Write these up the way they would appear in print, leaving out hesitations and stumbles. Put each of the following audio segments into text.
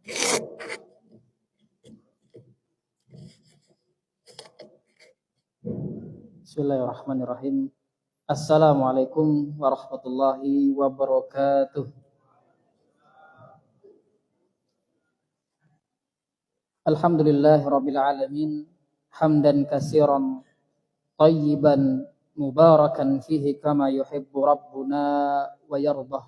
Bismillahirrahmanirrahim. Assalamualaikum warahmatullahi wabarakatuh. Alhamdulillahirabbil alamin. Hamdan katsiran tayyiban mubarakan fihi kama yuhibbu rabbuna wa yardah.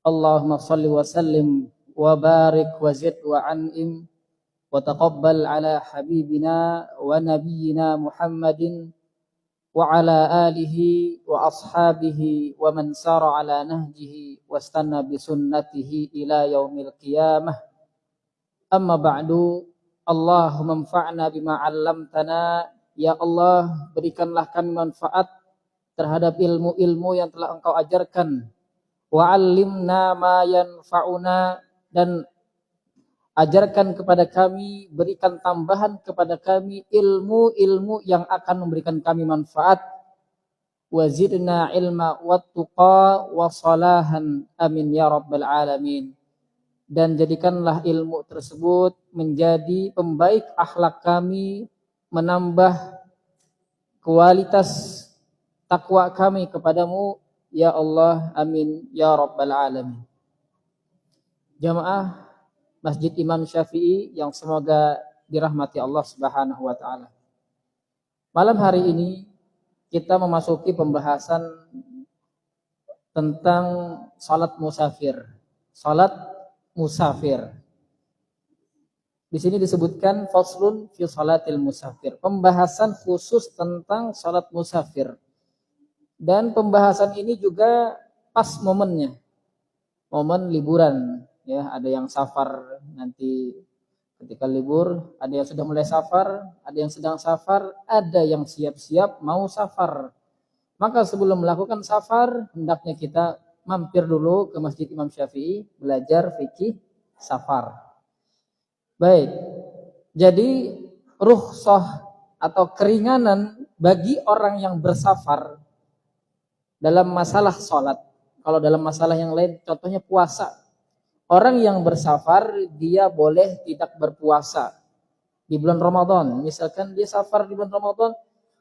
Allahumma shalli wa sallim wa barik wa zid wa an'im wa taqabbal ala habibina wa nabiyyina Muhammadin wa ala alihi wa ashabihi wa man sara ala nahjihi wastanna bi sunnatihi ila yaumil qiyamah. Amma ba'du. Allahumma anfa'na bima 'allamtana. Ya Allah, berikanlah kami manfaat terhadap ilmu-ilmu yang telah Engkau ajarkan. Wa 'allimna ma yanfa'una, dan ajarkan kepada kami, berikan tambahan kepada kami ilmu-ilmu yang akan memberikan kami manfaat. Wa zidna ilma wattuqa wa salahan. Amin ya rabbal alamin. Dan jadikanlah ilmu tersebut menjadi pembaik akhlak kami, menambah kualitas takwa kami kepadamu, ya Allah. Amin ya rabbal alamin. Jamaah Masjid Imam Syafi'i yang semoga dirahmati Allah Subhanahu wa taala. Malam hari ini kita memasuki pembahasan tentang salat musafir. Salat musafir. Di sini disebutkan faslun fi salatil musafir. Pembahasan khusus tentang salat musafir. Dan pembahasan ini juga pas momennya. Momen liburan. Ya, ada yang safar nanti ketika libur, ada yang sudah mulai safar, ada yang sedang safar, ada yang siap-siap mau safar. Maka sebelum melakukan safar, hendaknya kita mampir dulu ke Masjid Imam Syafi'i, belajar fikih safar. Baik, jadi rukhsah atau keringanan bagi orang yang bersafar dalam masalah sholat. Kalau dalam masalah yang lain, contohnya puasa. Orang yang bersafar, dia boleh tidak berpuasa di bulan Ramadan. Misalkan dia safar di bulan Ramadan,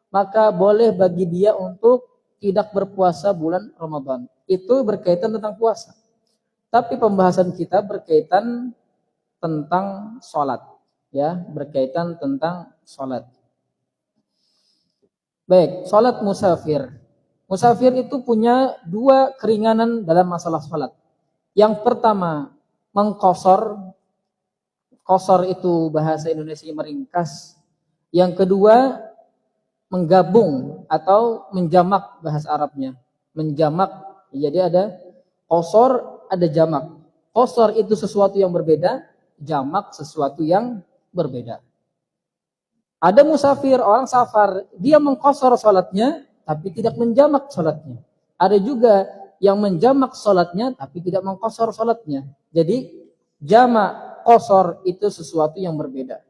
maka boleh bagi dia untuk tidak berpuasa bulan Ramadan. Itu berkaitan tentang puasa. Tapi pembahasan kita berkaitan tentang sholat. Ya, berkaitan tentang sholat. Baik, sholat musafir. Musafir itu punya dua keringanan dalam masalah sholat. Yang pertama, mengqashar. Qashar itu bahasa Indonesia meringkas. Yang kedua, menggabung atau menjamak bahasa Arabnya. Menjamak. Jadi ada qashar, ada jamak. Qashar itu sesuatu yang berbeda, jamak sesuatu yang berbeda. Ada musafir, orang safar, dia mengqashar salatnya tapi tidak menjamak salatnya. Ada juga yang menjamak salatnya tapi tidak mengqashar salatnya. Jadi jamak, qashar itu sesuatu yang berbeda.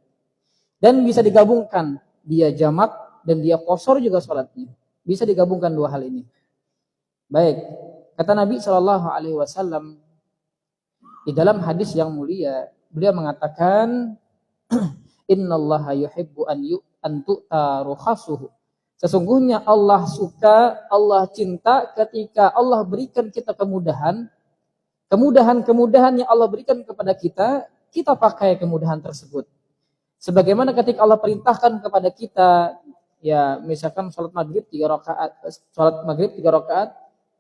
Dan bisa digabungkan, dia jamak dan dia qashar juga salatnya. Bisa digabungkan dua hal ini. Baik, kata Nabi SAW di dalam hadis yang mulia, beliau mengatakan, innallaha yuhibbu an tu'ta rukhasuhu. Sesungguhnya Allah suka, Allah cinta ketika Allah berikan kita kemudahan. Kemudahan-kemudahan yang Allah berikan kepada kita, kita pakai kemudahan tersebut. Sebagaimana ketika Allah perintahkan kepada kita, ya misalkan sholat maghrib 3 rakaat,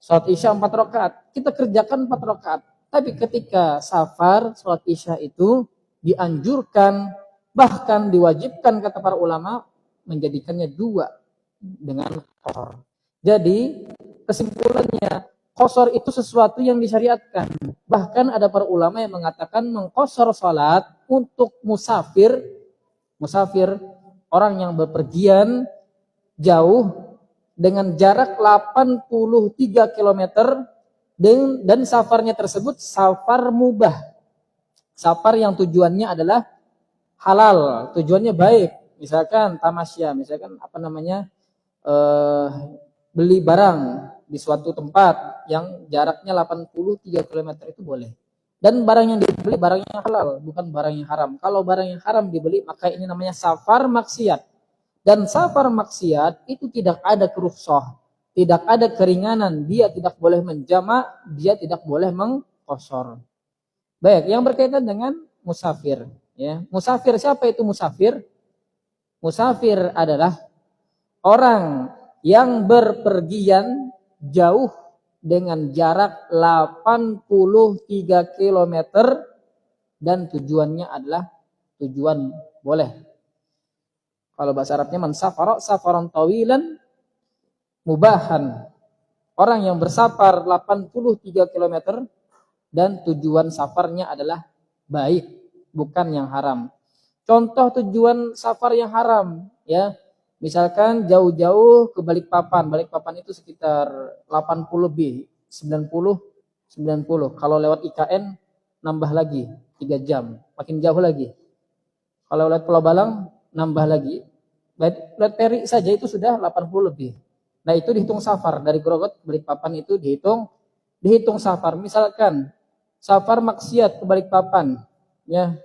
sholat isya 4 rakaat, kita kerjakan 4 rakaat. Tapi ketika safar, sholat isya itu dianjurkan, bahkan diwajibkan kata para ulama, menjadikannya 2 dengan qashar. Jadi kesimpulannya, qashar itu sesuatu yang disyariatkan. Bahkan ada para ulama yang mengatakan mengqashar salat untuk musafir, orang yang bepergian jauh dengan jarak 83 km dan safarnya tersebut safar mubah. Safar yang tujuannya adalah halal, tujuannya baik. Misalkan tamasya, misalkan beli barang di suatu tempat yang jaraknya 83 km itu boleh. Dan barang yang dibeli barang yang halal, bukan barang yang haram. Kalau barang yang haram dibeli, maka ini namanya safar maksiat. Dan safar maksiat itu tidak ada kerukhsah, tidak ada keringanan. Dia tidak boleh menjamak, dia tidak boleh mengqasar. Baik, yang berkaitan dengan musafir. Ya, musafir, siapa itu musafir? Musafir adalah orang yang berpergian jauh dengan jarak 83 km dan tujuannya adalah tujuan boleh. Kalau bahasa Arabnya man safara safaran tawilan mubahan. Orang yang bersafar 83 km dan tujuan safarnya adalah baik, bukan yang haram. Contoh tujuan safar yang haram, ya. Misalkan jauh-jauh ke Balikpapan. Balikpapan itu sekitar 80 lebih, 90. Kalau lewat IKN nambah lagi 3 jam, makin jauh lagi. Kalau lewat Pulau Balang nambah lagi. Lewat Peri saja itu sudah 80 lebih. Nah, itu dihitung safar. Dari Grogot Balikpapan itu dihitung safar. Misalkan safar maksiat ke Balikpapan, ya.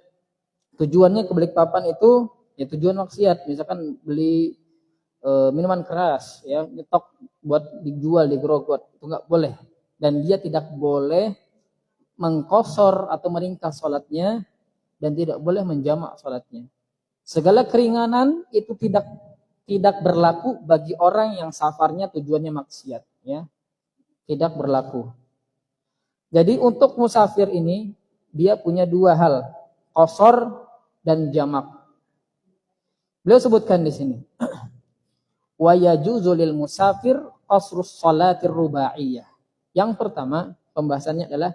Tujuannya ke Balikpapan itu ya tujuan maksiat, misalkan beli minuman keras, ya, nyetok buat dijual di Grogot, itu nggak boleh. Dan dia tidak boleh mengqasar atau meringkas sholatnya dan tidak boleh menjamak sholatnya. Segala keringanan itu tidak berlaku bagi orang yang safarnya tujuannya maksiat, ya, tidak berlaku. Jadi untuk musafir ini dia punya dua hal, qasar dan jamak. Beliau sebutkan di sini. Wa yajuzu lil musafir qasrus shalatir rubaiyah. Yang pertama, pembahasannya adalah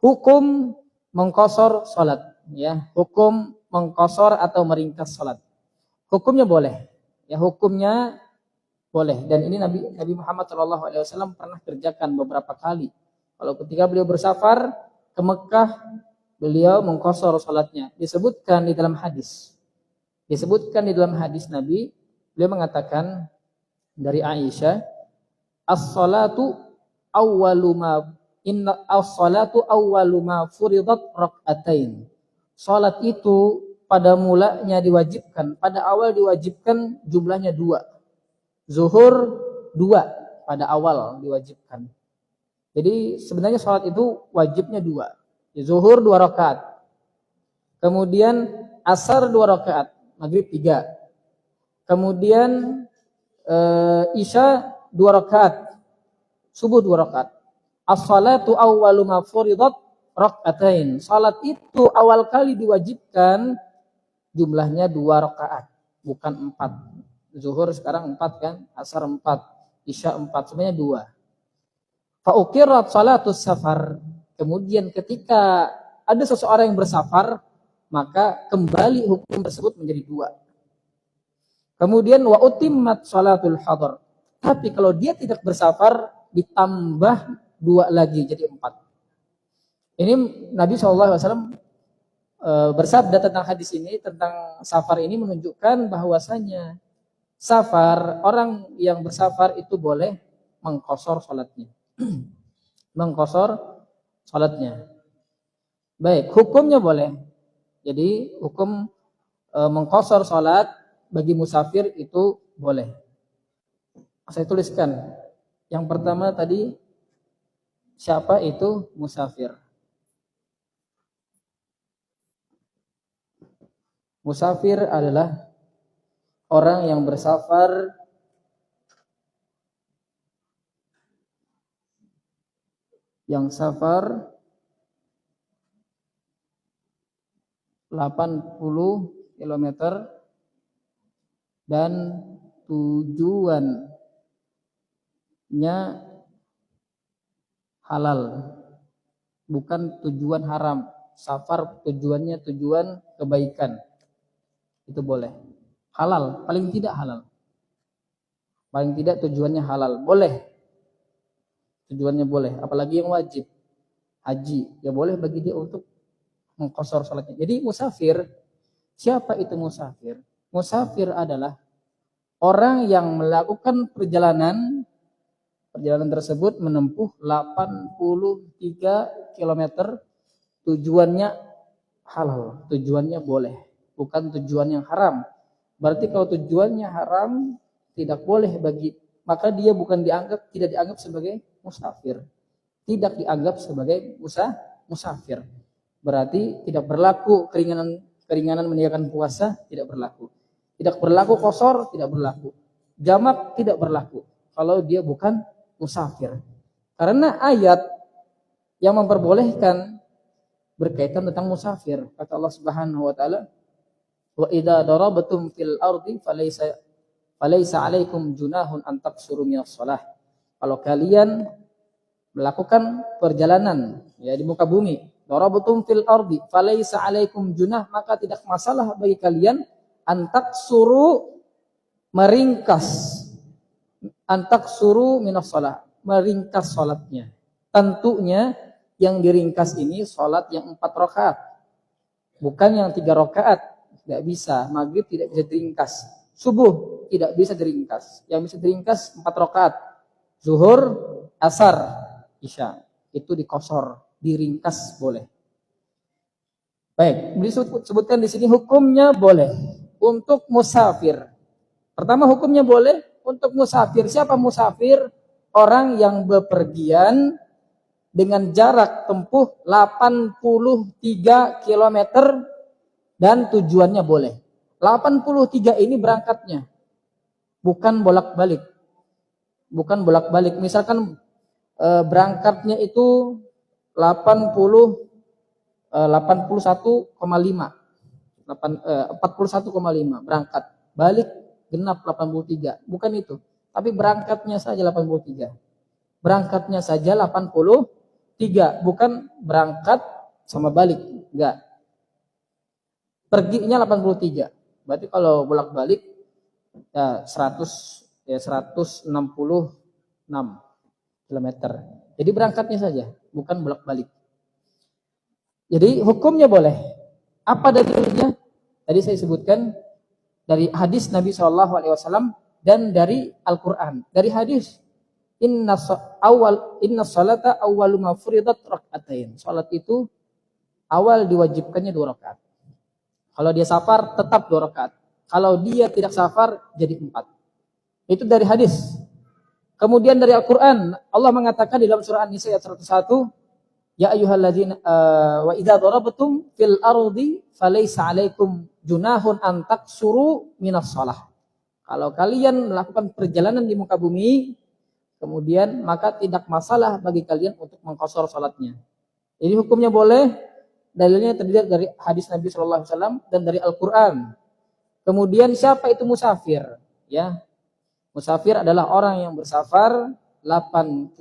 hukum mengqasar salat, ya, hukum mengqasar atau meringkas salat. Hukumnya boleh. Ya, hukumnya boleh, dan ini Nabi Muhammad SAW pernah kerjakan beberapa kali. Kalau ketika beliau bersafar ke Mekah, beliau mengqasar salatnya. Disebutkan di dalam hadis Nabi, beliau mengatakan dari Aisyah, as-salatu awwalu ma furidat rak'atain. Salat itu pada mulanya diwajibkan, pada awal diwajibkan jumlahnya 2. Zuhur 2 pada awal diwajibkan. Jadi sebenarnya salat itu wajibnya 2. Zuhur 2 rakaat. Kemudian asar 2 rakaat, maghrib 3. Kemudian isya 2 rakaat, subuh 2 rakaat. As-salatu awwalu ma furidat rak'atain. Salat itu awal kali diwajibkan jumlahnya 2 rakaat, bukan 4. Zuhur sekarang 4 kan, asar 4, isya 4, sebenarnya 2. Fa uqirat salatus safar. Kemudian ketika ada seseorang yang bersafar, maka kembali hukum tersebut menjadi 2. Kemudian wa utimmat salatul hadar. Tapi kalau dia tidak bersafar, ditambah 2 lagi jadi 4. Ini Nabi SAW bersabda tentang hadis ini, tentang safar ini, menunjukkan bahwasanya safar, orang yang bersafar itu boleh mengqasar salatnya. Mengqasar salatnya. Baik, hukumnya boleh. Jadi hukum mengqasar salat bagi musafir itu boleh. Saya tuliskan. Yang pertama tadi, siapa itu musafir? Musafir adalah orang yang bersafar safar 80 km dan tujuannya halal, bukan tujuan haram. Safar tujuannya tujuan kebaikan, itu boleh. Halal, paling tidak halal. Paling tidak tujuannya halal, boleh. Tujuannya boleh, apalagi yang wajib. Haji, ya boleh bagi dia untuk mengqasar salatnya. Jadi musafir, siapa itu musafir? Musafir adalah orang yang melakukan perjalanan tersebut menempuh 83 km tujuannya halal, tujuannya boleh, bukan tujuan yang haram. Berarti kalau tujuannya haram tidak boleh bagi, maka dia bukan tidak dianggap sebagai musafir. Tidak dianggap sebagai musafir. Berarti tidak berlaku keringanan meninggalkan puasa, tidak berlaku. Tidak berlaku qashar, tidak berlaku. Jamak tidak berlaku kalau dia bukan musafir. Karena ayat yang memperbolehkan berkaitan tentang musafir. Kata Allah Subhanahu wa taala, "Wa idza darabtum fil ardi falaysa 'alaikum junahun an taqsuru minas shalah." Kalau kalian melakukan perjalanan ya di muka bumi, darabtum fil ardi falaysa 'alaikum junah, maka tidak masalah bagi kalian antak suruh meringkas minas shalah, meringkas salatnya. Tentunya yang diringkas ini salat yang 4 rakaat, bukan yang 3 rakaat. Tidak bisa. Maghrib tidak bisa diringkas, subuh tidak bisa diringkas. Yang bisa diringkas 4 rakaat, zuhur, asar, isya, itu dikosor, diringkas boleh. Baik, disebutkan di sini hukumnya boleh untuk musafir. Pertama, hukumnya boleh untuk musafir. Siapa musafir? Orang yang bepergian dengan jarak tempuh 83 km dan tujuannya boleh. 83 ini berangkatnya, bukan bolak-balik. Bukan bolak-balik. Misalkan berangkatnya itu 41,5 berangkat, balik genap 83, bukan itu, tapi berangkatnya saja 83, berangkatnya saja 83, bukan berangkat sama balik, enggak, perginya 83. Berarti kalau bolak-balik ya 166 km. Jadi berangkatnya saja, bukan bolak-balik. Jadi hukumnya boleh. Apa dalilnya? Tadi saya sebutkan dari hadis Nabi SAW dan dari Al-Quran. Dari hadis, inna salata awwalu ma furidat rak'atain. Salat itu awal diwajibkannya 2 rakaat. Kalau dia safar tetap 2 rakaat. Kalau dia tidak safar jadi 4. Itu dari hadis. Kemudian dari Al-Quran, Allah mengatakan di dalam surah An-Nisa ayat 101, ya ayyuhalladzina wa idza darabtum fil ardi falaysa 'alaikum junahun an taqsuru minas shalah. Kalau kalian melakukan perjalanan di muka bumi, kemudian maka tidak masalah bagi kalian untuk mengqashar salatnya. Jadi hukumnya boleh, dalilnya terdiri dari hadis Nabi sallallahu alaihi wasallam dan dari Al-Qur'an. Kemudian siapa itu musafir? Ya. Musafir adalah orang yang bersafar 83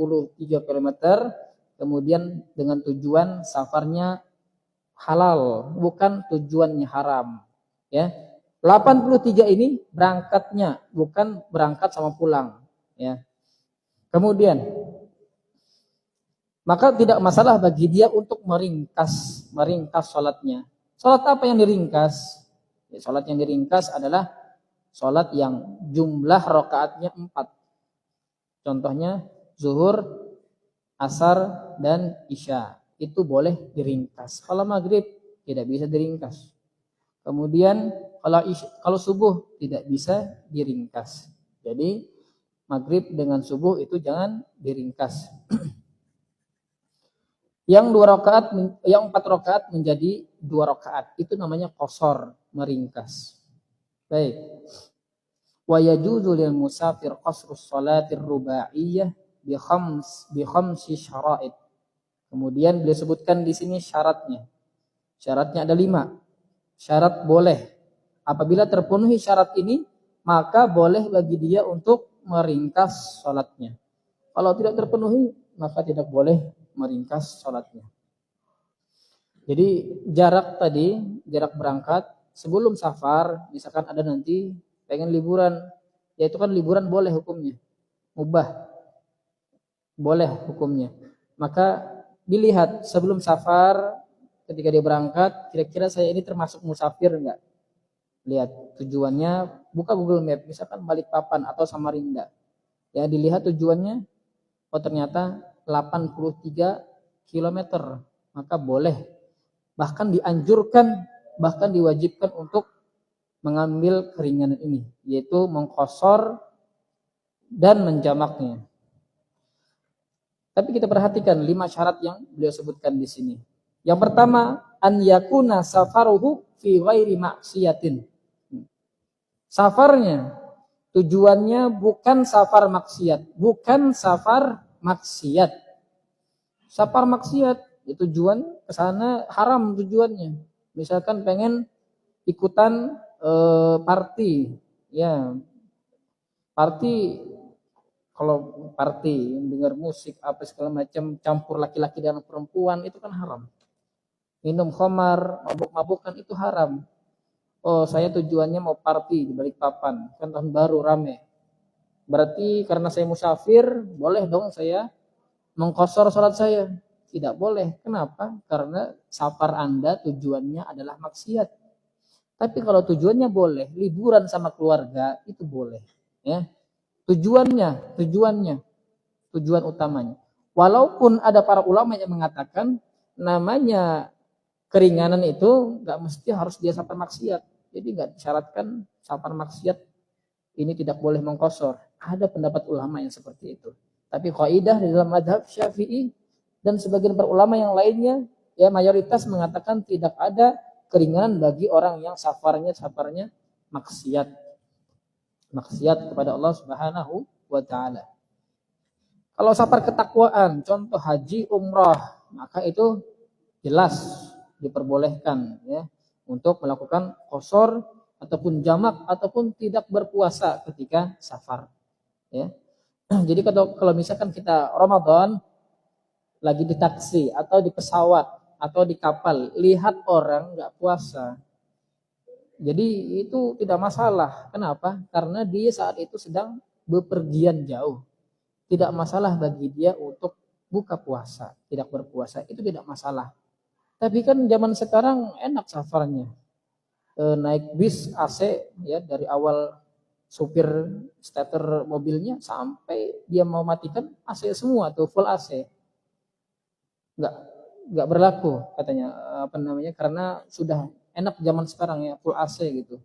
km, kemudian dengan tujuan safarnya halal, bukan tujuannya haram. Ya, 83 ini berangkatnya, bukan berangkat sama pulang. Ya, kemudian maka tidak masalah bagi dia untuk meringkas sholatnya. Sholat apa yang diringkas? Ya, sholat yang diringkas adalah sholat yang jumlah rakaatnya 4. Contohnya zuhur, asar, dan isya. Itu boleh diringkas. Kalau maghrib tidak bisa diringkas. Kemudian kalau subuh tidak bisa diringkas. Jadi maghrib dengan subuh itu jangan diringkas. Yang 4 rakaat menjadi 2 rakaat. Itu namanya qashar, meringkas. Baik. Wa yajuzu lil musafir qasrus shalatir rubaiyah bi khamsi syara'id. Kemudian beliau sebutkan di sini syaratnya. Syaratnya ada 5. Syarat boleh. Apabila terpenuhi syarat ini, maka boleh bagi dia untuk meringkas salatnya. Kalau tidak terpenuhi, maka tidak boleh meringkas salatnya. Jadi jarak berangkat sebelum safar, misalkan ada nanti pengen liburan, ya itu kan liburan boleh hukumnya, mubah, boleh hukumnya. Maka dilihat sebelum safar, ketika dia berangkat, kira-kira saya ini termasuk musafir enggak? Lihat tujuannya, buka Google Map, misalkan Balikpapan atau Samarinda. Ya, dilihat tujuannya, oh ternyata 83 km, maka boleh bahkan dianjurkan, bahkan diwajibkan untuk mengambil keringanan ini, yaitu mengqashar dan menjamaknya. Tapi kita perhatikan 5 syarat yang beliau sebutkan di sini. Yang pertama, an yakuna safaruhu fi ghairi maksiatin. Safarnya, tujuannya bukan safar maksiat, bukan safar maksiat. Safar maksiat, ya tujuan ke sana haram tujuannya. Misalkan pengen ikutan party, ya. Party, kalau party dengar musik apa segala macam, campur laki-laki dengan perempuan, itu kan haram. Minum khamar, mabuk-mabukan, itu haram. Oh, saya tujuannya mau party di Balikpapan, kan tahun baru rame. Berarti karena saya musafir, boleh dong saya mengqashar salat saya? Tidak boleh. Kenapa? Karena safar Anda tujuannya adalah maksiat. Tapi kalau tujuannya boleh, liburan sama keluarga, itu boleh, ya. Tujuan utamanya. Walaupun ada para ulama yang mengatakan namanya keringanan itu nggak mesti harus dia safar maksiat. Jadi nggak disyaratkan safar maksiat ini tidak boleh mengqashar. Ada pendapat ulama yang seperti itu. Tapi kaidah di dalam mazhab Syafi'i dan sebagian para ulama yang lainnya, ya mayoritas mengatakan tidak ada keringanan bagi orang yang safarnya maksiat kepada Allah Subhanahu wa taala. Kalau safar ketakwaan, contoh haji, umrah, maka itu jelas diperbolehkan, ya, untuk melakukan qashar ataupun jamak ataupun tidak berpuasa ketika safar, ya. Jadi kalau misalkan kita Ramadan lagi di taksi atau di pesawat atau di kapal, lihat orang nggak puasa, jadi itu tidak masalah. Kenapa? Karena dia saat itu sedang bepergian jauh. Tidak masalah bagi dia untuk buka puasa, tidak berpuasa, itu tidak masalah. Tapi kan zaman sekarang enak safarnya. Naik bis AC, ya, dari awal supir starter mobilnya sampai dia mau matikan AC semua tuh, full AC. Nggak berlaku katanya, karena sudah enak zaman sekarang, ya, full AC gitu.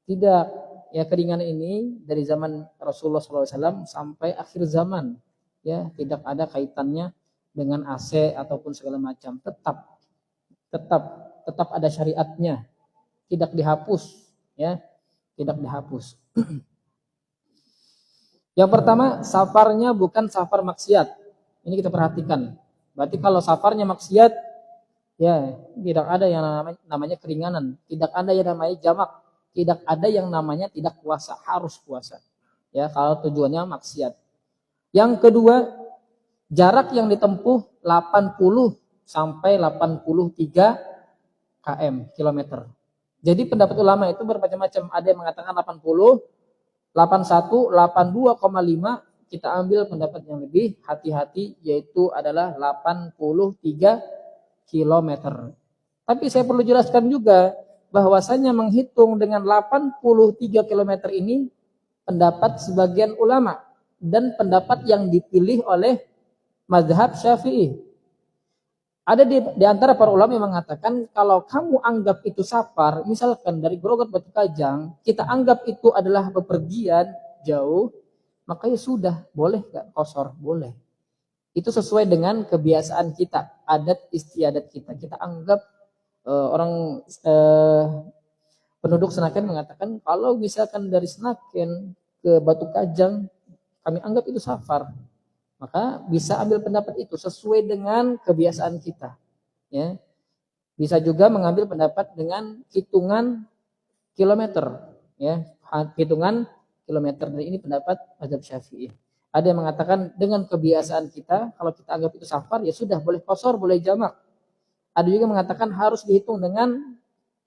Tidak, ya, keringanan ini dari zaman Rasulullah SAW sampai akhir zaman, ya, tidak ada kaitannya dengan AC ataupun segala macam. Tetap ada syariatnya, tidak dihapus, ya, tidak dihapus. Yang pertama, safarnya bukan safar maksiat. Ini kita perhatikan. Berarti kalau safarnya maksiat, ya, tidak ada yang namanya keringanan, tidak ada yang namanya jamak, tidak ada yang namanya tidak puasa, harus puasa. Ya, kalau tujuannya maksiat. Yang kedua, jarak yang ditempuh 80 sampai 83 kilometer. Jadi pendapat ulama itu bermacam-macam. Ada yang mengatakan 80, 81, 82,5. Kita ambil pendapat yang lebih hati-hati, yaitu adalah 83 kilometer. Tapi saya perlu jelaskan juga bahwasanya menghitung dengan 83 kilometer ini pendapat sebagian ulama dan pendapat yang dipilih oleh mazhab Syafi'i. Ada di antara para ulama yang mengatakan kalau kamu anggap itu safar, misalkan dari Grogot Batu Kajang, kita anggap itu adalah bepergian jauh, maka ya sudah, boleh nggak qashar? Boleh. Itu sesuai dengan kebiasaan kita, adat istiadat kita. Kita anggap penduduk Senaken mengatakan kalau misalkan dari Senaken ke Batu Kajang, kami anggap itu safar. Maka bisa ambil pendapat itu sesuai dengan kebiasaan kita, ya. Bisa juga mengambil pendapat dengan hitungan kilometer, ya, hitungan kilometer. Dan ini pendapat mazhab Syafi'i. Ada yang mengatakan dengan kebiasaan kita, kalau kita anggap itu safar, ya sudah, boleh qashar, boleh jamak. Ada juga mengatakan harus dihitung dengan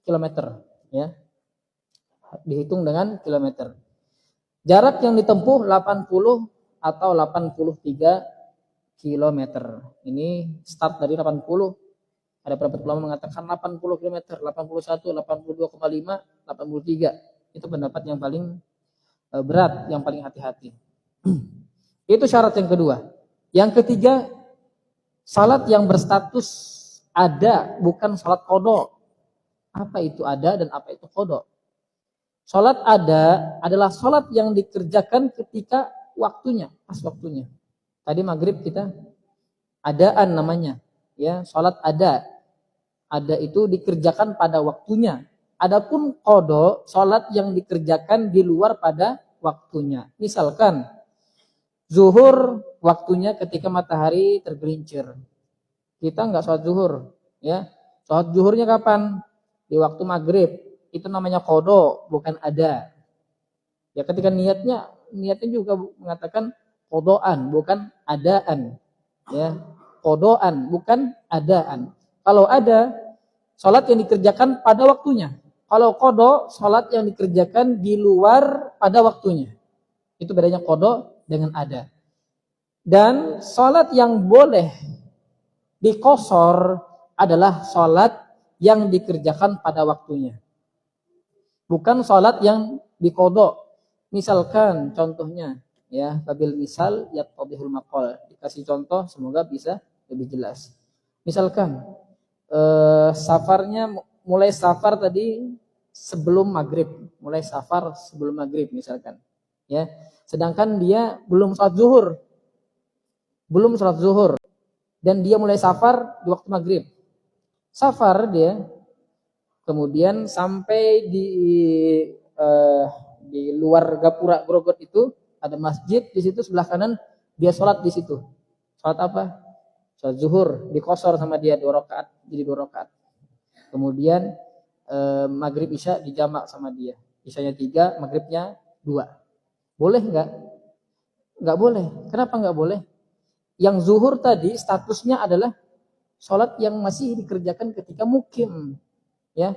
kilometer, ya, dihitung dengan kilometer. Jarak yang ditempuh 80 atau 83 kilometer. Ini start dari 80. Ada beberapa ulama mengatakan 80 kilometer, 81, 82,5, 83. Itu pendapat yang paling berat, yang paling hati-hati. Itu syarat yang kedua. Yang ketiga, salat yang berstatus ada, bukan sholat qada. Apa itu ada dan apa itu qada? Sholat ada adalah sholat yang dikerjakan ketika waktunya, pas waktunya. Tadi maghrib kita adaan namanya, ya, sholat ada. Ada itu dikerjakan pada waktunya. Adapun qada, sholat yang dikerjakan di luar pada waktunya. Misalkan zuhur waktunya ketika matahari tergelincir. Kita nggak sholat zuhur, ya. Sholat zuhurnya kapan? Di waktu maghrib. Itu namanya qada, bukan ada. Ya ketika niatnya juga mengatakan qadaan, bukan adaan. Ya, qadaan, bukan adaan. Kalau ada, sholat yang dikerjakan pada waktunya. Kalau qada, sholat yang dikerjakan di luar pada waktunya. Itu bedanya qada dengan ada. Dan sholat yang boleh diqosor adalah sholat yang dikerjakan pada waktunya. Bukan sholat yang diqada. Misalkan contohnya, ya, babil misal yattadihul maqal. Dikasih contoh semoga bisa lebih jelas. Misalkan safarnya mulai safar tadi sebelum maghrib, mulai safar sebelum maghrib misalkan, ya. Sedangkan dia belum sholat zuhur, dan dia mulai safar di waktu maghrib. Safar dia, kemudian sampai di luar Gapura Grogot itu ada masjid, di situ sebelah kanan dia sholat di situ. Sholat apa? Sholat zuhur, dikosor sama dia 2 rakaat, jadi 2 rakaat. Kemudian maghrib isya dijamak sama dia. Isyanya 3, maghribnya 2. Boleh nggak? Nggak boleh. Kenapa nggak boleh? Yang zuhur tadi statusnya adalah sholat yang masih dikerjakan ketika mukim, ya.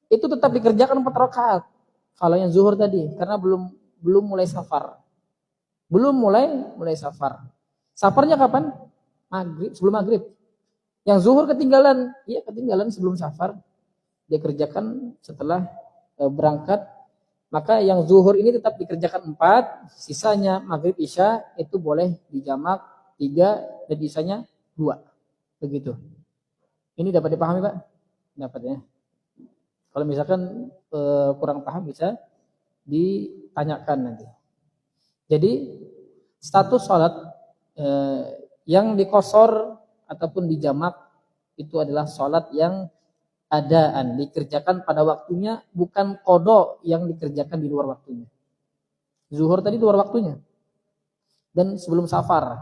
Itu tetap dikerjakan 4 rakaat. Kalau yang zuhur tadi, karena belum mulai safar. Belum mulai safar. Safarnya kapan? Maghrib, sebelum maghrib. Yang zuhur ketinggalan, iya ketinggalan sebelum safar. Dia kerjakan setelah berangkat. Maka yang zuhur ini tetap dikerjakan 4, sisanya maghrib isya itu boleh dijamak 3 dan isanya 2. Begitu. Ini dapat dipahami, Pak? Dapat ya. Kalau misalkan kurang paham bisa ditanyakan nanti. Jadi status sholat yang dikosor ataupun dijamak itu adalah sholat yang adaan, dikerjakan pada waktunya, bukan qada yang dikerjakan di luar waktunya. Zuhur tadi luar waktunya dan sebelum safar.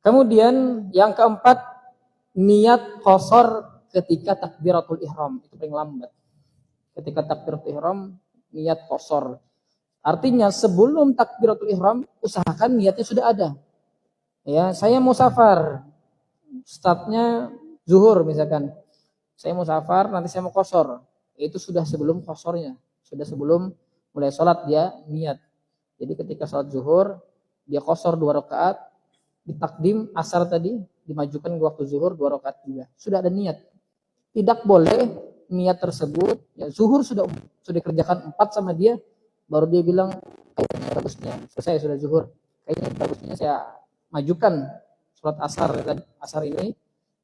Kemudian yang keempat, niat qasar ketika takbiratul ihram, itu paling lambat. Ketika takbiratul ihram niat qasar. Artinya sebelum takbiratul ihram usahakan niatnya sudah ada. Ya, saya mau safar. Startnya zuhur misalkan. Saya mau safar, nanti saya mau qasar. Itu sudah sebelum qasornya, sudah sebelum mulai sholat dia niat. Jadi ketika sholat zuhur dia qasar 2 rakaat, ditakdim asar tadi dimajukan ke waktu zuhur 2 rakaat juga. Sudah ada niat. Tidak boleh niat tersebut, ya zuhur sudah dikerjakan 4 sama dia, baru dia bilang kayaknya bagusnya selesai sudah zuhur, kayaknya bagusnya saya majukan sholat asar ini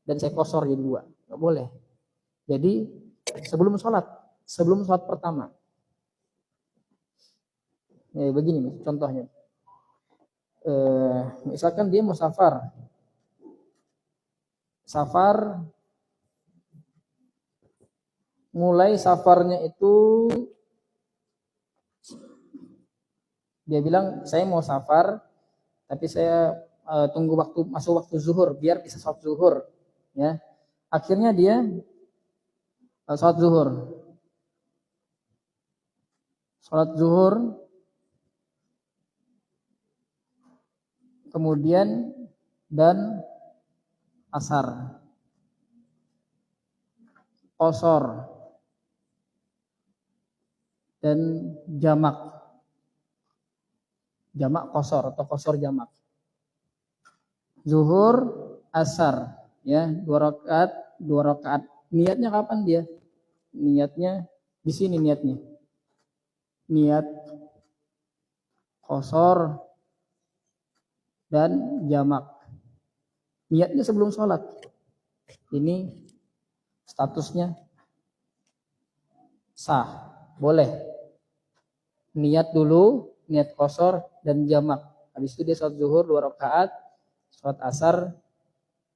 dan saya qasar jadi 2. Nggak boleh. Jadi sebelum sholat pertama. Ya, begini nih contohnya. Misalkan dia mau safar mulai safarnya itu dia bilang saya mau safar tapi saya tunggu masuk waktu zuhur biar bisa sholat zuhur, ya. Akhirnya dia sholat zuhur kemudian dan asar qasar dan jamak qasar atau qasar jamak. Zuhur asar, ya, 2 rakaat. Niatnya kapan dia? Niatnya di sini niatnya. Niat qasar dan jamak. Niatnya sebelum sholat. Ini statusnya sah, boleh. Niat dulu, niat qashar dan jamak. Habis itu dia sholat zuhur 2 rakaat, sholat asar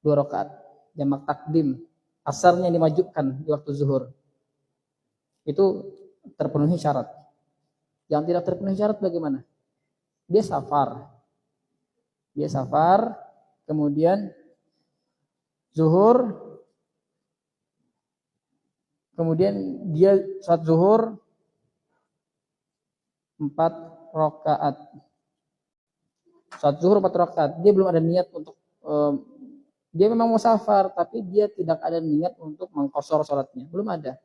2 rakaat, jamak takdim. Asarnya dimajukan di waktu zuhur. Itu terpenuhi syarat. Yang tidak terpenuhi syarat bagaimana? Dia safar, kemudian zuhur, kemudian dia sholat zuhur 4 rakaat. Sholat zuhur 4 rakaat, dia belum ada niat untuk dia memang musafar, tapi dia tidak ada niat untuk mengqashar sholatnya, belum ada.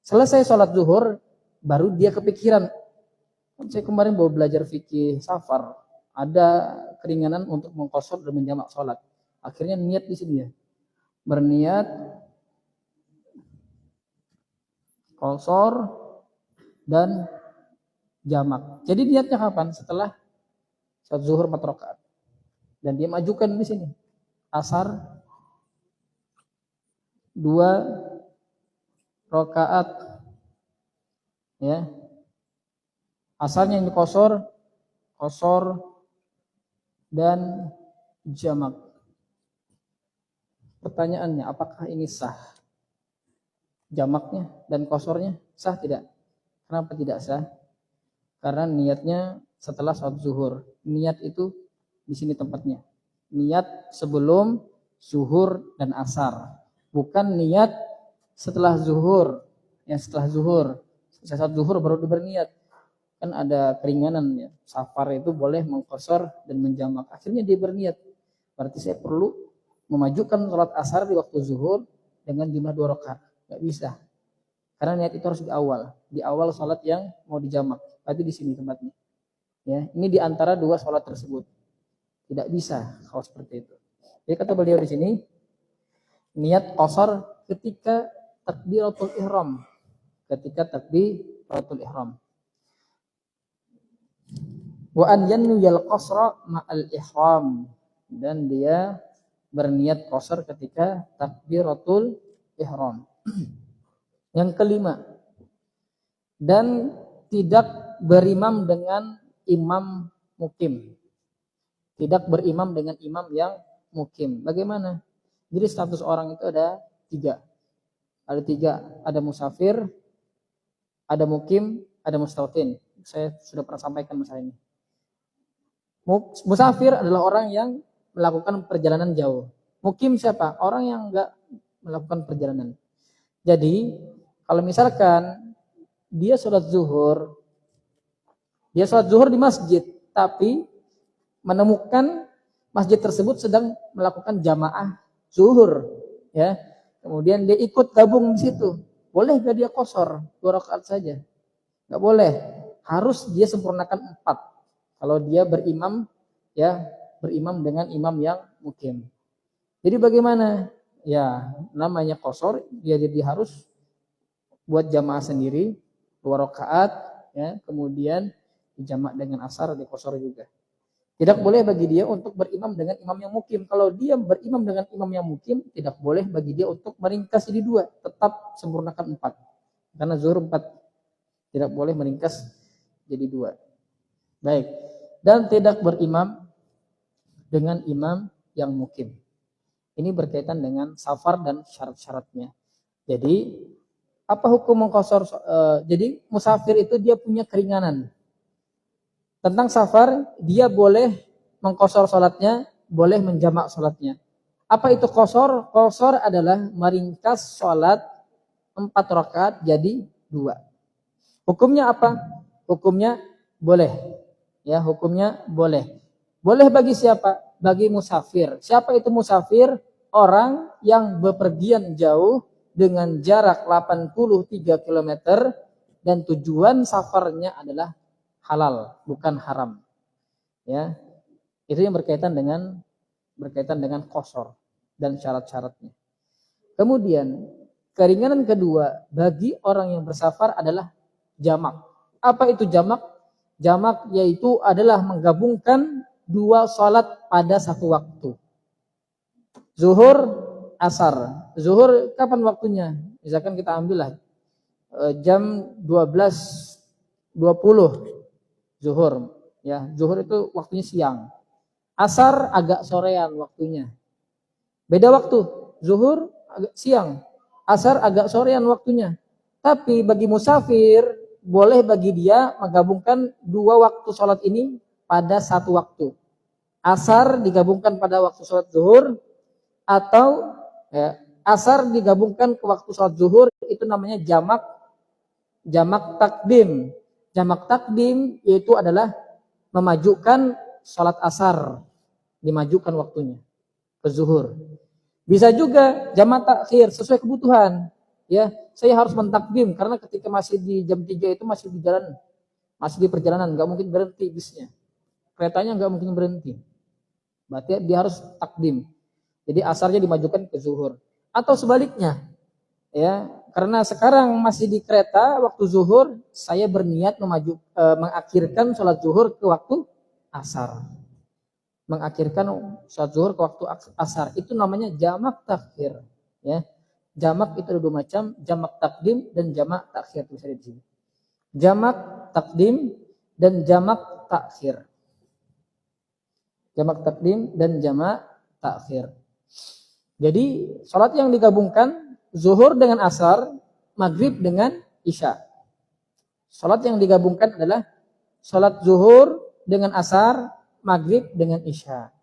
Selesai sholat zuhur, baru dia kepikiran, saya kemarin baru belajar fikih safar, ada keringanan untuk mengqashar dan menjamak sholat. Akhirnya niat di sini ya, berniat qashar dan jamak. Jadi niatnya kapan? Setelah sholat zuhur 4 rakaat. Dan dia majukan di sini. Asar 2 rakaat. Ya. Asarnya yang qashar dan jamak. Pertanyaannya, apakah ini sah? Jamaknya dan qasharnya sah tidak? Kenapa tidak sah? Karena niatnya setelah sholat zuhur. Niat itu di sini tempatnya. Niat sebelum zuhur dan asar. Bukan niat setelah zuhur. Yang setelah zuhur. Setelah sholat zuhur baru berniat. Kan ada keringanan ya. Safar itu boleh mengqashar dan menjamak. Akhirnya dia berniat. Berarti saya perlu memajukan sholat asar di waktu zuhur dengan jumlah 2 rakaat. Gak bisa. Karena niat itu harus di awal. Di awal sholat yang mau dijamak. Berarti di sini tempatnya. Ya, ini di antara 2 sholat tersebut. Tidak bisa kalau seperti itu. Jadi kata beliau di sini, niat qashar ketika takbiratul ihram. Ketika takbiratul ihram. Wa an yanwiyal qashra ma'al ihram. Dan dia berniat qashar ketika takbiratul ihram. Yang kelima, dan tidak berimam dengan imam mukim. Tidak berimam dengan imam yang mukim. Bagaimana? Jadi status orang itu ada 3. Ada 3. Ada musafir, ada mukim, ada mustautin. Saya sudah pernah sampaikan masalah ini. Musafir adalah orang yang melakukan perjalanan jauh. Mukim siapa? Orang yang enggak melakukan perjalanan. Jadi, kalau misalkan dia sholat zuhur di masjid, tapi menemukan masjid tersebut sedang melakukan jamaah zuhur, ya. Kemudian dia ikut gabung di situ. Boleh gak dia qashar 2 rakaat saja? Gak boleh. Harus dia sempurnakan 4. Kalau dia berimam, ya, berimam dengan imam yang mukim. Jadi bagaimana? Ya, namanya qashar, dia jadi harus buat jamaah sendiri 2 rakaat, ya, kemudian dijamak dengan asar di qashar juga. Tidak boleh bagi dia untuk berimam dengan imam yang mukim. Kalau dia berimam dengan imam yang mukim, tidak boleh bagi dia untuk meringkas jadi 2, tetap sempurnakan 4. Karena zuhur 4. Tidak boleh meringkas jadi 2. Baik. Dan tidak berimam dengan imam yang mukim. Ini berkaitan dengan safar dan syarat-syaratnya. Jadi apa hukum mengqashar? Jadi musafir itu dia punya keringanan. Tentang safar, dia boleh mengqashar sholatnya, boleh menjamak sholatnya. Apa itu qashar? Qashar adalah meringkas sholat 4 rakaat jadi 2. Hukumnya apa? Hukumnya boleh. Ya, hukumnya boleh. Boleh bagi siapa? Bagi musafir. Siapa itu musafir? Orang yang bepergian jauh dengan jarak 83 km dan tujuan safarnya adalah halal, bukan haram. Ya. Itu yang berkaitan dengan qashar dan syarat-syaratnya. Kemudian, keringanan kedua bagi orang yang bersafar adalah jamak. Apa itu jamak? Jamak yaitu adalah menggabungkan 2 sholat pada satu waktu. Zuhur, asar. Zuhur kapan waktunya? Misalkan kita ambillah jam 12.20 zuhur. Ya, zuhur itu waktunya siang. Asar agak sorean waktunya. Beda waktu. Zuhur agak siang. Asar agak sorean waktunya. Tapi bagi musafir, boleh bagi dia menggabungkan dua waktu sholat ini pada satu waktu. Asar digabungkan pada waktu sholat zuhur, atau ya, asar digabungkan ke waktu sholat zuhur, itu namanya jamak takdim. Jamak takdim yaitu adalah memajukan sholat asar, dimajukan waktunya ke zuhur. Bisa juga jamak takhir sesuai kebutuhan. Ya, saya harus mentakdim karena ketika masih di jam 3 itu masih di jalan, masih di perjalanan, nggak mungkin berhenti bisnya. Keretanya nggak mungkin berhenti. Berarti dia harus takdim. Jadi asarnya dimajukan ke zuhur. Atau sebaliknya, ya, karena sekarang masih di kereta waktu zuhur, saya berniat mengakhirkan sholat zuhur ke waktu asar. Mengakhirkan sholat zuhur ke waktu asar, itu namanya jamak takhir. Ya, jamak itu ada dua macam, jamak takdim dan jamak takhir. Bisa di sini. Jamak takdim dan jamak takhir. Jamak takdim dan jamak takhir. Jadi sholat yang digabungkan zuhur dengan asar, maghrib dengan isya. Sholat yang digabungkan adalah sholat zuhur dengan asar, maghrib dengan isya.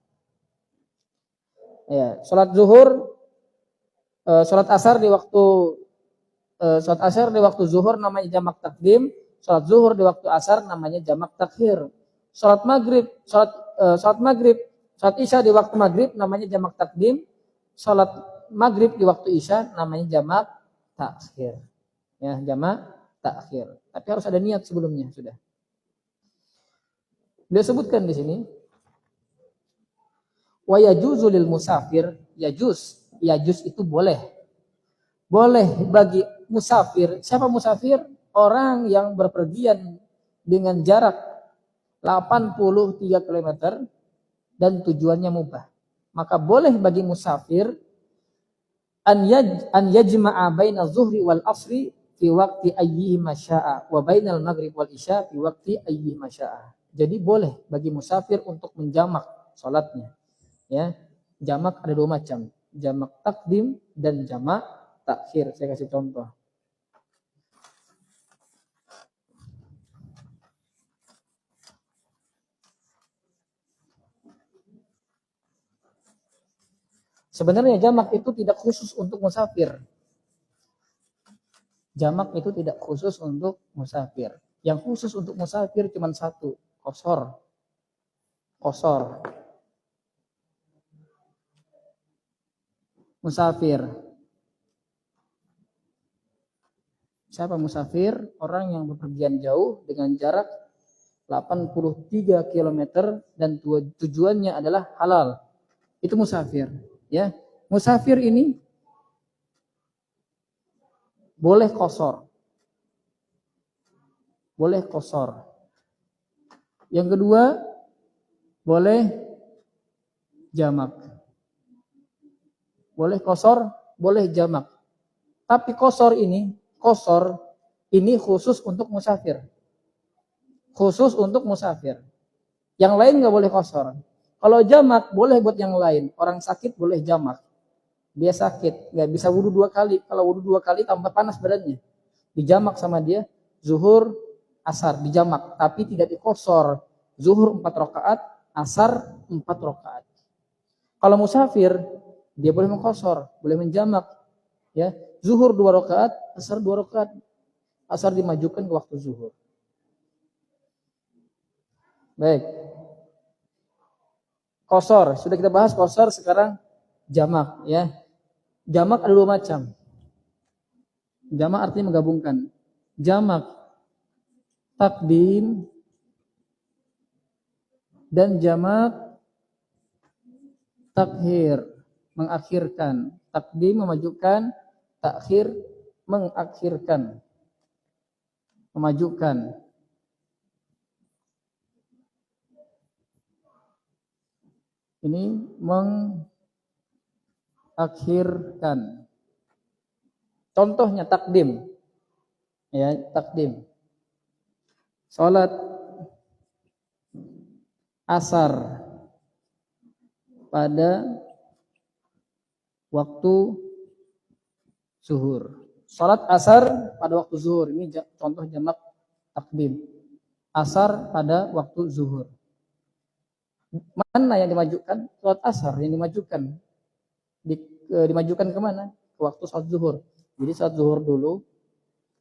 Ya, sholat zuhur, sholat asar di waktu zuhur namanya jamak takdim, sholat zuhur di waktu asar namanya jamak takhir. Sholat isya di waktu maghrib namanya jamak takdim, sholat maghrib di waktu isya namanya jamak takhir. Ya, jamak takhir. Tapi harus ada niat sebelumnya sudah. Dia sebutkan di sini, wa yajuzu lil musafir, yajuz itu boleh. Boleh bagi musafir. Siapa musafir? Orang yang berpergian dengan jarak 83 km dan tujuannya mubah. Maka boleh bagi musafir an yajma'a baina zuhri wal asri fi waqti ayyihi masya'a wa bainal maghrib wal isya fi waqti ayyihi masya'a. Jadi boleh bagi musafir untuk menjamak salatnya. Ya, jamak ada dua macam, jamak takdim dan jamak takhir. Saya kasih contoh. Sebenarnya jamak itu tidak khusus untuk musafir. Jamak itu tidak khusus untuk musafir. Yang khusus untuk musafir cuma satu, qashar. Qashar. Musafir. Siapa musafir? Orang yang bepergian jauh dengan jarak 83 km dan tujuannya adalah halal. Itu musafir. Ya, musafir ini boleh qashar. Boleh qashar. Yang kedua, boleh jamak. Boleh qashar, boleh jamak. Tapi qashar ini khusus untuk musafir. Khusus untuk musafir. Yang lain nggak boleh qashar. Kalau jamak boleh buat yang lain. Orang sakit boleh jamak. Dia sakit, nggak bisa wudu 2 kali. Kalau wudu 2 kali tambah panas badannya. Dijamak sama dia, zuhur, asar dijamak, tapi tidak diqashar. Zuhur 4 rakaat, asar 4 rakaat. Kalau musafir, dia boleh mengqashar, boleh menjamak. Ya, zuhur 2 rakaat, asar 2 rakaat. Asar dimajukan ke waktu zuhur. Baik. Qashar, sudah kita bahas qashar, sekarang jamak, ya. Jamak ada 2 macam. Jamak artinya menggabungkan. Jamak takdim dan jamak takhir, mengakhirkan. Takdim memajukan, takhir mengakhirkan, memajukan. Ini akhirkan. Contohnya takdim. Ya, takdim. Salat asar pada waktu zuhur. Salat asar pada waktu zuhur. Ini contoh jamak takdim. Asar pada waktu zuhur. Mana yang dimajukan? Salat asar yang dimajukan. Dimajukan kemana? Ke waktu salat zuhur. Jadi salat zuhur dulu,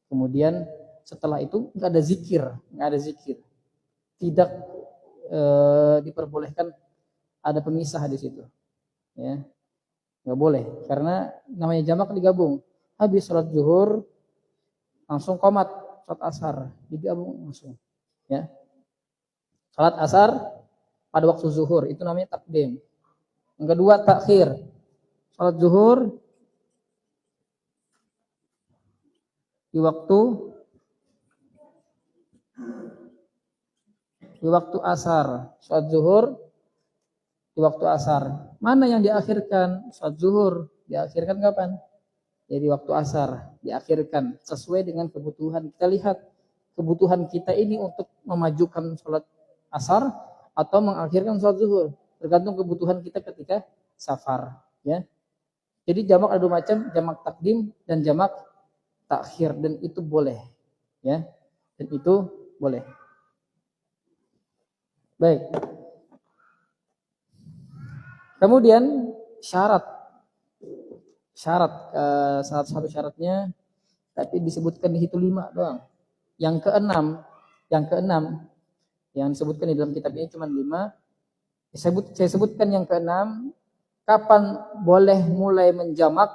kemudian setelah itu nggak ada zikir. Tidak diperbolehkan ada pemisah di situ. Ya, nggak boleh karena namanya jamak digabung. Habis salat zuhur langsung qomat salat asar digabung langsung. Ya, salat asar pada waktu zuhur itu namanya takdim. Yang kedua takhir. Salat zuhur di waktu asar. Salat zuhur di waktu asar. Mana yang diakhirkan? Salat zuhur diakhirkan kapan? Jadi waktu asar diakhirkan sesuai dengan kebutuhan. Kita lihat kebutuhan kita ini untuk memajukan salat asar atau mengakhirkan salat zuhur. Tergantung kebutuhan kita ketika safar. Ya. Jadi jamak ada dua macam, jamak takdim dan jamak takhir, dan itu boleh, ya, dan itu boleh. Baik. Kemudian syarat salah satu syaratnya, tapi disebutkan di situ 5 doang. Yang keenam yang disebutkan di dalam kitab ini cuma 5. Saya sebutkan yang keenam. Kapan boleh mulai menjamak?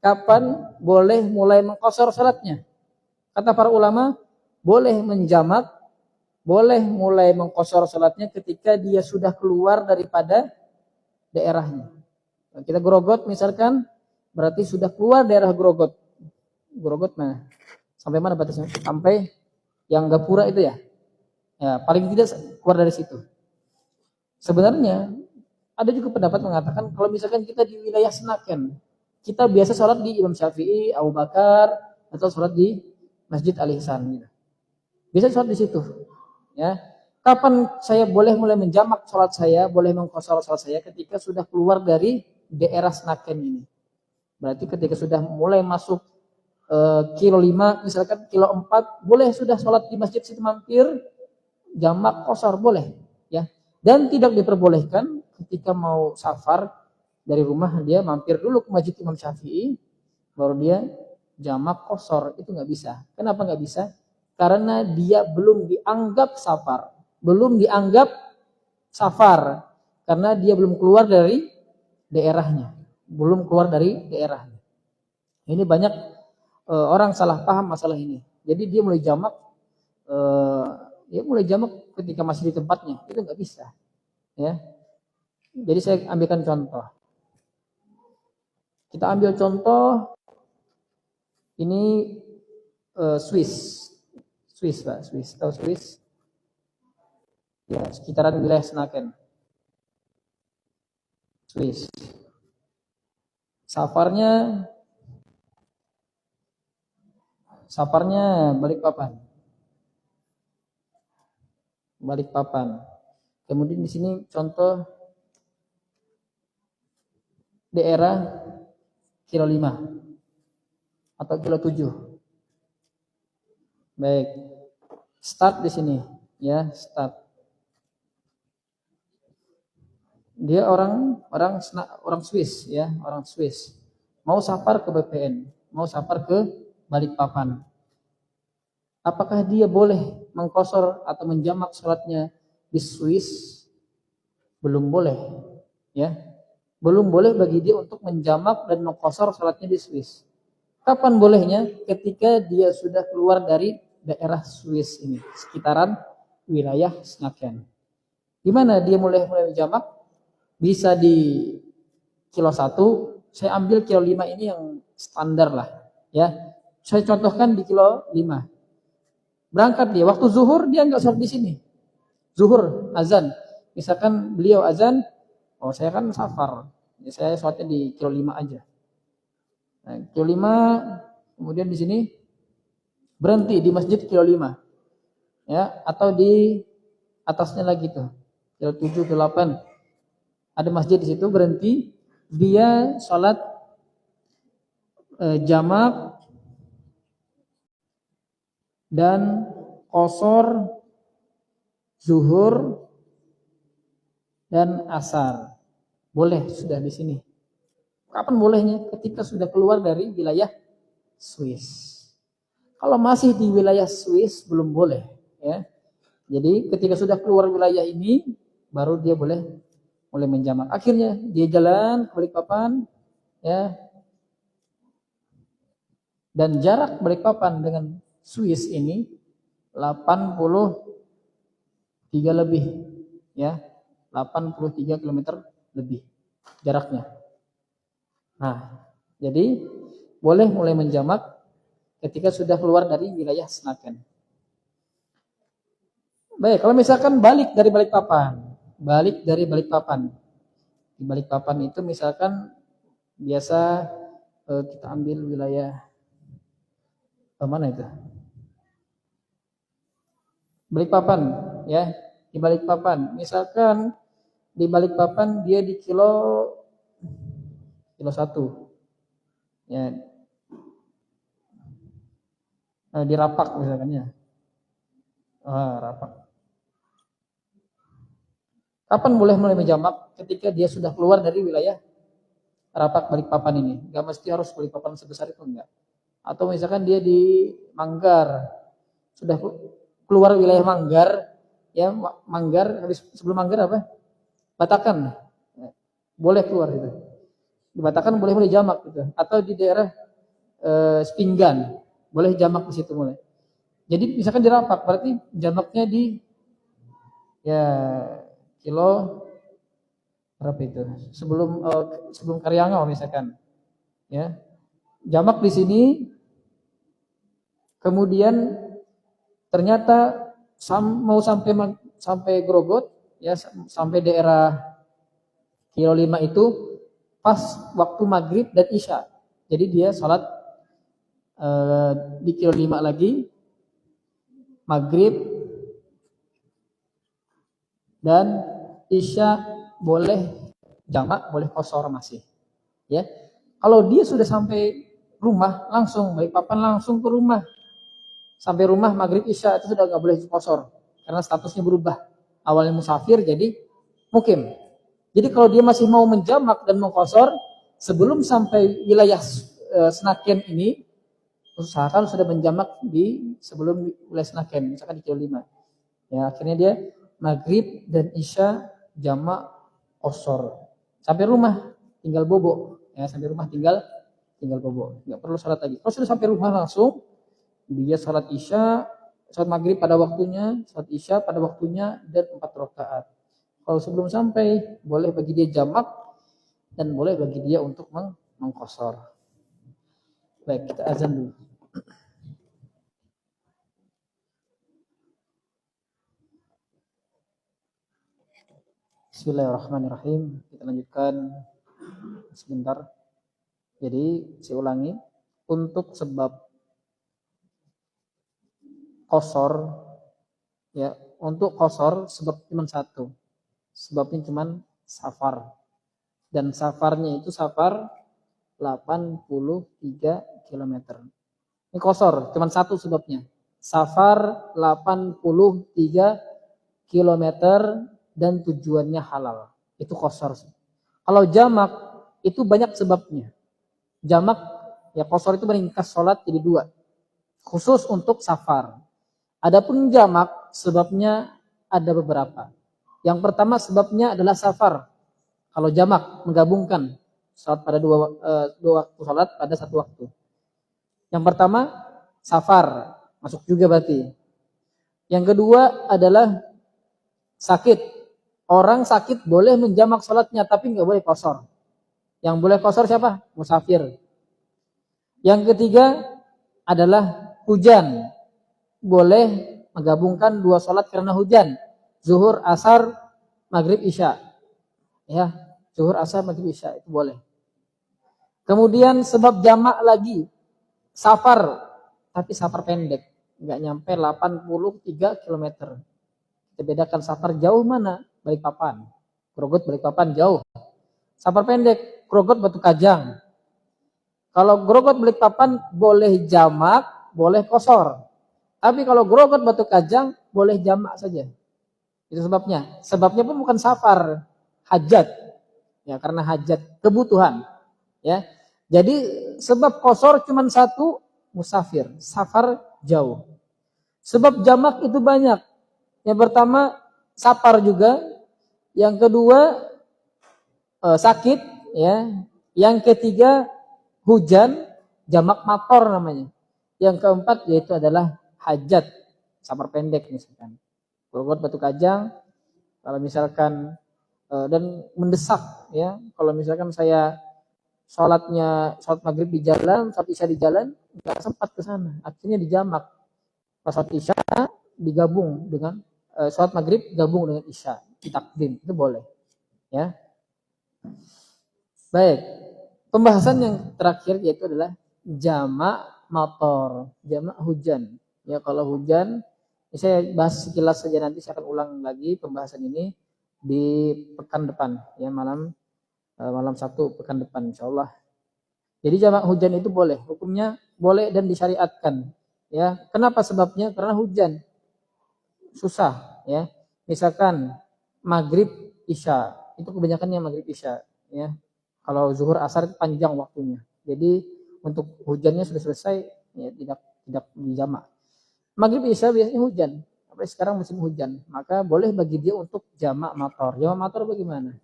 Kapan boleh mulai mengqashar salatnya? Kata para ulama, boleh menjamak, boleh mulai mengqashar salatnya ketika dia sudah keluar daripada daerahnya. Kita grogot misalkan, berarti sudah keluar daerah grogot. Grogot mana? Sampai mana batasnya? Sampai yang Gapura itu ya? Ya, paling tidak keluar dari situ. Sebenarnya ada juga pendapat mengatakan kalau misalkan kita di wilayah Senaken, kita biasa sholat di Imam Syafi'i, Abu Bakar, atau sholat di Masjid Al-Ihsan. Gitu. Bisa sholat di situ. Ya. Kapan saya boleh mulai menjamak sholat saya, boleh mengqashar sholat saya ketika sudah keluar dari daerah Senaken ini. Berarti ketika sudah mulai masuk kilo 5, misalkan kilo 4, boleh sudah sholat di Masjid Situ Mampir, jamak qashar boleh. Ya. Dan tidak diperbolehkan ketika mau safar dari rumah dia mampir dulu ke Masjid Imam Syafi'i, baru dia jamak qashar, itu nggak bisa. Kenapa nggak bisa? Karena dia belum dianggap safar, karena dia belum keluar dari daerahnya, Ini banyak orang salah paham masalah ini. Jadi dia mulai jamak ketika masih di tempatnya, itu nggak bisa. Ya. Jadi saya ambilkan contoh. Kita ambil contoh ini Swiss, Pak. Tahu Swiss? Ya, sekitaran wilayah Senaken. Swiss. Safarnya Balikpapan. Kemudian di sini contoh daerah kilo 5 atau kilo 7. Baik. Start di sini, ya, start. Dia orang Swiss, ya, orang Swiss. Mau safar ke BPN, mau safar ke Balikpapan. Apakah dia boleh mengqashar atau menjamak salatnya di Swiss? Belum boleh, ya. Belum boleh bagi dia untuk menjamak dan mengqashar salatnya di Swiss. Kapan bolehnya? Ketika dia sudah keluar dari daerah Swiss ini, sekitaran wilayah Senaken. Di mana dia mulai menjamak? Bisa di kilo 1, saya ambil kilo 5 ini yang standar lah, ya. Saya contohkan di kilo 5. Berangkat dia, waktu zuhur dia nggak sholat di sini. Zuhur, azan. Misalkan beliau azan, saya kan safar. Ya, saya sholatnya di kilo 5 aja. Nah, kilo 5, kemudian di sini berhenti di masjid kilo 5. Ya, atau di atasnya lagi tuh. Kilo 7, kilo 8. Ada masjid di situ, berhenti, dia sholat jamak dan qashar zuhur dan asar. Boleh sudah di sini. Kapan bolehnya? Ketika sudah keluar dari wilayah Swiss. Kalau masih di wilayah Swiss belum boleh, ya. Jadi ketika sudah keluar wilayah ini baru dia boleh mulai menjamak. Akhirnya dia jalan ke Balikpapan, ya. Dan jarak Balikpapan dengan Swiss ini 83 lebih, ya. 83 km lebih jaraknya. Nah, jadi boleh mulai menjamak ketika sudah keluar dari wilayah Snaken. Baik, kalau misalkan balik dari Balikpapan. Di Balikpapan itu misalkan biasa kita ambil wilayah mana itu? Balikpapan, ya. Di Balikpapan, misalkan di Balikpapan dia di kilo 1. Ya. Di Rapak misalkan ya. Rapak. Kapan boleh mulai menjamak? Ketika dia sudah keluar dari wilayah Rapak Balikpapan ini. Gak mesti harus Balikpapan sebesar itu, enggak. Atau misalkan dia di Manggar. Sudah keluar wilayah Manggar, ya, Manggar, habis sebelum Manggar apa? Batakan. Boleh keluar itu. Di Batakan boleh jamak gitu. Atau di daerah Spinggan, boleh jamak di situ mulai. Jadi misalkan di Rapak, berarti jamaknya di ya kilo berapa itu? Sebelum Karyangau misalkan. Ya. Jamak di sini, kemudian ternyata mau sampai Grogot, ya, sampai daerah kilo 5 itu pas waktu maghrib dan isya. Jadi dia sholat di kilo 5 lagi, maghrib dan isya boleh jamak, boleh qashar masih. Ya, kalau dia sudah sampai rumah langsung Balikpapan langsung ke rumah, sampai rumah maghrib isya itu sudah nggak boleh qashar karena statusnya berubah. Awalnya musafir jadi mukim. Jadi kalau dia masih mau menjamak dan mau qashar sebelum sampai wilayah Snaken ini, usahakan sudah menjamak di sebelum wilayah Snaken, misalkan di kilo 5. Ya, akhirnya dia maghrib dan isya jamak qashar. Sampai rumah tinggal bobo, ya, sampai rumah tinggal bobo. Enggak perlu salat lagi. Kalau sudah sampai rumah langsung dia salat isya, salat maghrib pada waktunya, salat isya pada waktunya dan 4 rakaat. Kalau sebelum sampai boleh bagi dia jamak dan boleh bagi dia untuk mengqashar. Baik, kita azan dulu. Bismillahirrahmanirrahim. Kita lanjutkan sebentar. Jadi saya ulangi, untuk sebab qashar, ya, untuk qashar sebab cuma satu. Sebabnya cuma safar. Dan safarnya itu safar 83 km. Ini qashar, cuma satu sebabnya. Safar 83 km dan tujuannya halal. Itu qashar. Kalau jamak itu banyak sebabnya. Jamak, ya, qashar itu meringkas sholat jadi 2. Khusus untuk safar. Adapun jamak sebabnya ada beberapa. Yang pertama sebabnya adalah safar. Kalau jamak menggabungkan salat pada dua waktu salat pada satu waktu. Yang pertama safar, masuk juga berarti. Yang kedua adalah sakit. Orang sakit boleh menjamak salatnya tapi nggak boleh qashar. Yang boleh qashar siapa? Musafir. Yang ketiga adalah hujan. Boleh menggabungkan 2 salat karena hujan. Zuhur, asar, maghrib, isya. Ya, Zuhur, asar, maghrib, isya itu boleh. Kemudian sebab jamak lagi, safar, tapi safar pendek, nggak nyampe 83 km. Kita bedakan safar jauh mana? Balikpapan. Grogot Balikpapan jauh. Safar pendek, Grogot Batu Kajang. Kalau Grogot Balikpapan boleh jamak, boleh kosor. Tapi kalau Grogot Batu Kajang boleh jamak saja. Itu sebabnya. Sebabnya pun bukan safar, hajat. Ya, karena hajat, kebutuhan. Ya. Jadi sebab kosor cuma satu, musafir. Safar jauh. Sebab jamak itu banyak. Yang pertama safar juga, yang kedua sakit, ya. Yang ketiga hujan, jamak mator namanya. Yang keempat yaitu adalah hajat, safar pendek misalkan. Grogot Batu Kajang, kalau misalkan dan mendesak, ya. Kalau misalkan saya sholat maghrib di jalan, sholat isya di jalan, nggak sempat ke sana, akhirnya dijamak. Pas sholat isya digabung dengan sholat maghrib gabung dengan isya, ditakdim, itu boleh, ya. Baik, pembahasan yang terakhir yaitu adalah jamak mator, jamak hujan. Ya, kalau hujan, saya bahas sekilas saja, nanti saya akan ulang lagi pembahasan ini di pekan depan, ya, malam Sabtu pekan depan insyaallah. Jadi jamak hujan itu boleh, hukumnya boleh dan disyariatkan, ya. Kenapa sebabnya? Karena hujan susah, ya. Misalkan maghrib isya itu kebanyakannya maghrib isya, ya. Kalau zuhur asar itu panjang waktunya, jadi untuk hujannya sudah selesai, ya, tidak dijamak. Maghrib isya biasanya hujan, apalagi sekarang musim hujan, maka boleh bagi dia untuk jamak mator. Jamak mator bagaimana?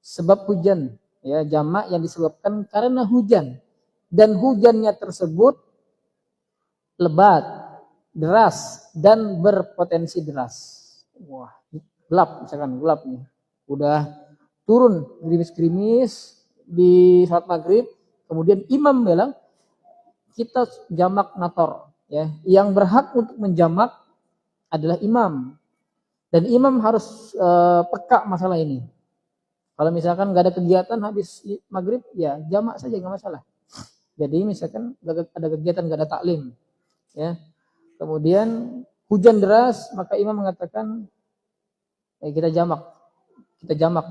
Sebab hujan, ya, jamak yang disebabkan karena hujan, dan hujannya tersebut lebat, deras, dan berpotensi deras. Wah, gelap, misalkan gelap nih, udah turun gerimis-gerimis di saat maghrib, kemudian imam bilang kita jamak mator, ya. Yang berhak untuk menjamak adalah imam, dan imam harus peka masalah ini. Kalau misalkan nggak ada kegiatan habis maghrib, ya jamak saja, nggak masalah. Jadi misalkan ada kegiatan, nggak ada taklim, ya. Kemudian hujan deras, maka imam mengatakan kita jamak.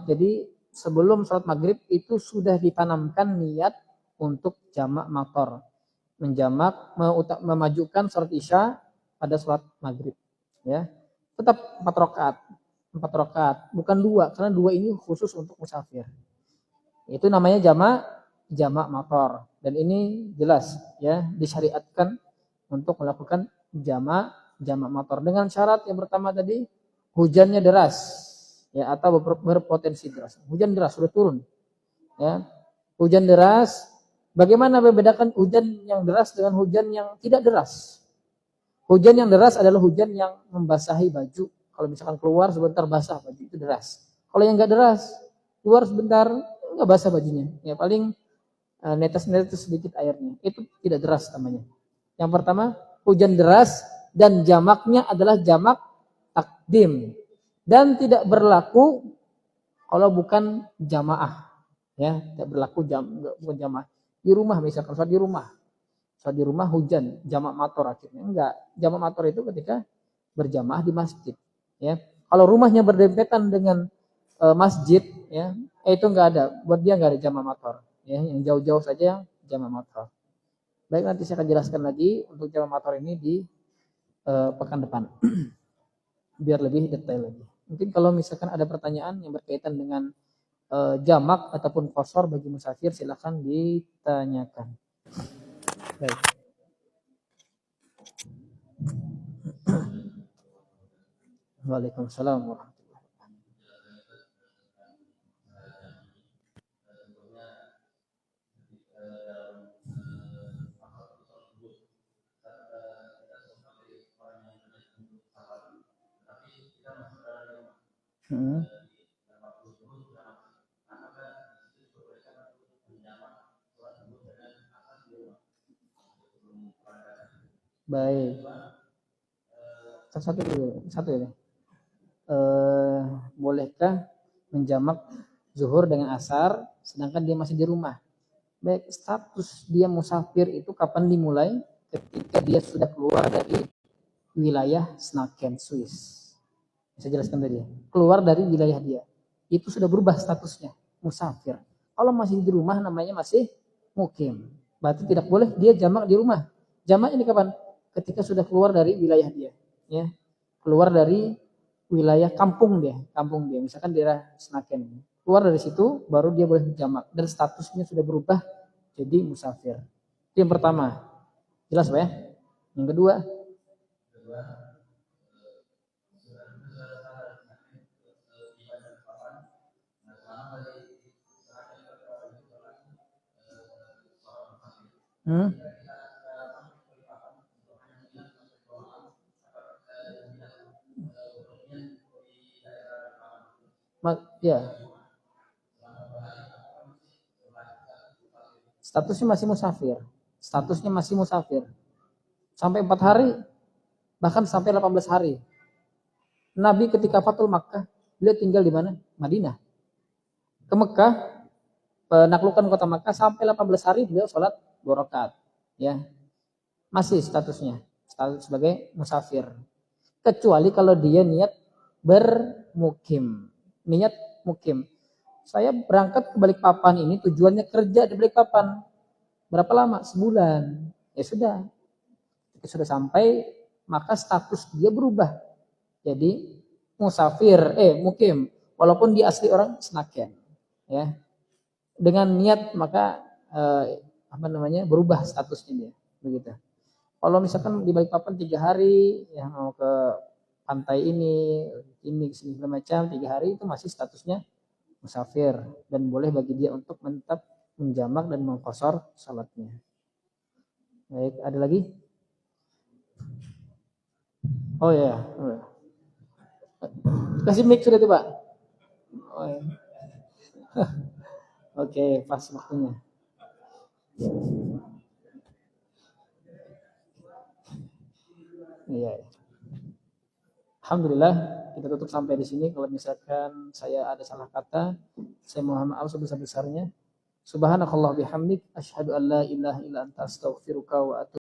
Jadi sebelum sholat maghrib itu sudah ditanamkan niat untuk jamak mator, menjamak, memajukan sholat isya pada sholat maghrib, ya. Tetap 4 rakaat, bukan 2, karena 2 ini khusus untuk musafir. Itu namanya jamak mator, dan ini jelas, ya, disyariatkan untuk melakukan jamak mator dengan syarat yang pertama tadi, hujannya deras, ya, atau berpotensi deras. Hujan deras sudah turun, ya. Hujan deras, bagaimana membedakan hujan yang deras dengan hujan yang tidak deras? Hujan yang deras adalah hujan yang membasahi baju. Kalau misalkan keluar sebentar basah baju, itu deras. Kalau yang enggak deras, keluar sebentar enggak basah bajunya, ya paling netes-netes sedikit airnya, itu tidak deras namanya. Yang pertama, hujan deras dan jamaknya adalah jamak takdim, dan tidak berlaku kalau bukan jamaah, ya, tidak berlaku bukan jamaah. Di rumah misalkan sholat di rumah hujan, jamak mator akhirnya enggak. Jamak mator itu ketika berjamaah di masjid, ya. Kalau rumahnya berdempetan dengan masjid, ya, itu enggak ada, buat dia enggak ada jamak mator, ya. Yang jauh-jauh saja jamak mator. Baik, nanti saya akan jelaskan lagi untuk jamak mator ini di pekan depan biar lebih detail lagi. Mungkin kalau misalkan ada pertanyaan yang berkaitan dengan jamak ataupun qasar bagi musafir, silakan ditanyakan. Baik. Waalaikumsalam warahmatullahi wabarakatuh. Baik. Satu ya. Bolehkah menjamak zuhur dengan asar, sedangkan dia masih di rumah. Baik, status dia musafir itu kapan dimulai? Ketika dia sudah keluar dari wilayah Snaken, Swiss. Saya jelaskan tadi. Keluar dari wilayah dia. Itu sudah berubah statusnya, musafir. Kalau masih di rumah namanya masih mukim. Berarti tidak boleh dia jamak di rumah. Jamak ini kapan? Ketika sudah keluar dari wilayah dia. Ya. Keluar dari wilayah kampung dia. Misalkan daerah Snaken. Keluar dari situ, baru dia boleh jamak. Dan statusnya sudah berubah jadi musafir. Itu yang pertama. Jelas Pak ya? Yang kedua. Hmm? Ya, statusnya masih musafir. Statusnya masih musafir. Sampai 4 hari, bahkan sampai 18 hari. Nabi ketika Fatul Makkah, beliau tinggal di mana? Madinah. Ke Mekah, penaklukan kota Makkah, sampai 18 hari beliau sholat 2 rakaat. Ya, masih statusnya status sebagai musafir. Kecuali kalau dia niat bermukim. Niat mukim. Saya berangkat ke Balikpapan ini tujuannya kerja di Balikpapan. Berapa lama? Sebulan. Ya sudah. Ketika sudah sampai, maka status dia berubah. Jadi musafir, mukim. Walaupun dia asli orang Snaken. Ya. Dengan niat maka berubah statusnya dia. Begitu. Kalau misalkan di Balikpapan 3 hari, ya mau ke pantai ini segala macam 3 hari, itu masih statusnya musafir dan boleh bagi dia untuk tetap menjamak dan mengqashar salatnya. Baik, ada lagi? Oh ya. Kasih mic sudah tuh Pak. Oh, ya. Oke, pas waktunya. Iya. Alhamdulillah kita tutup sampai di sini. Kalau misalkan saya ada salah kata, saya mohon maaf sebesar-besarnya. Subhanakallah bihamdik, asyhadu an la ilaha illa anta astaghfiruka wa atubu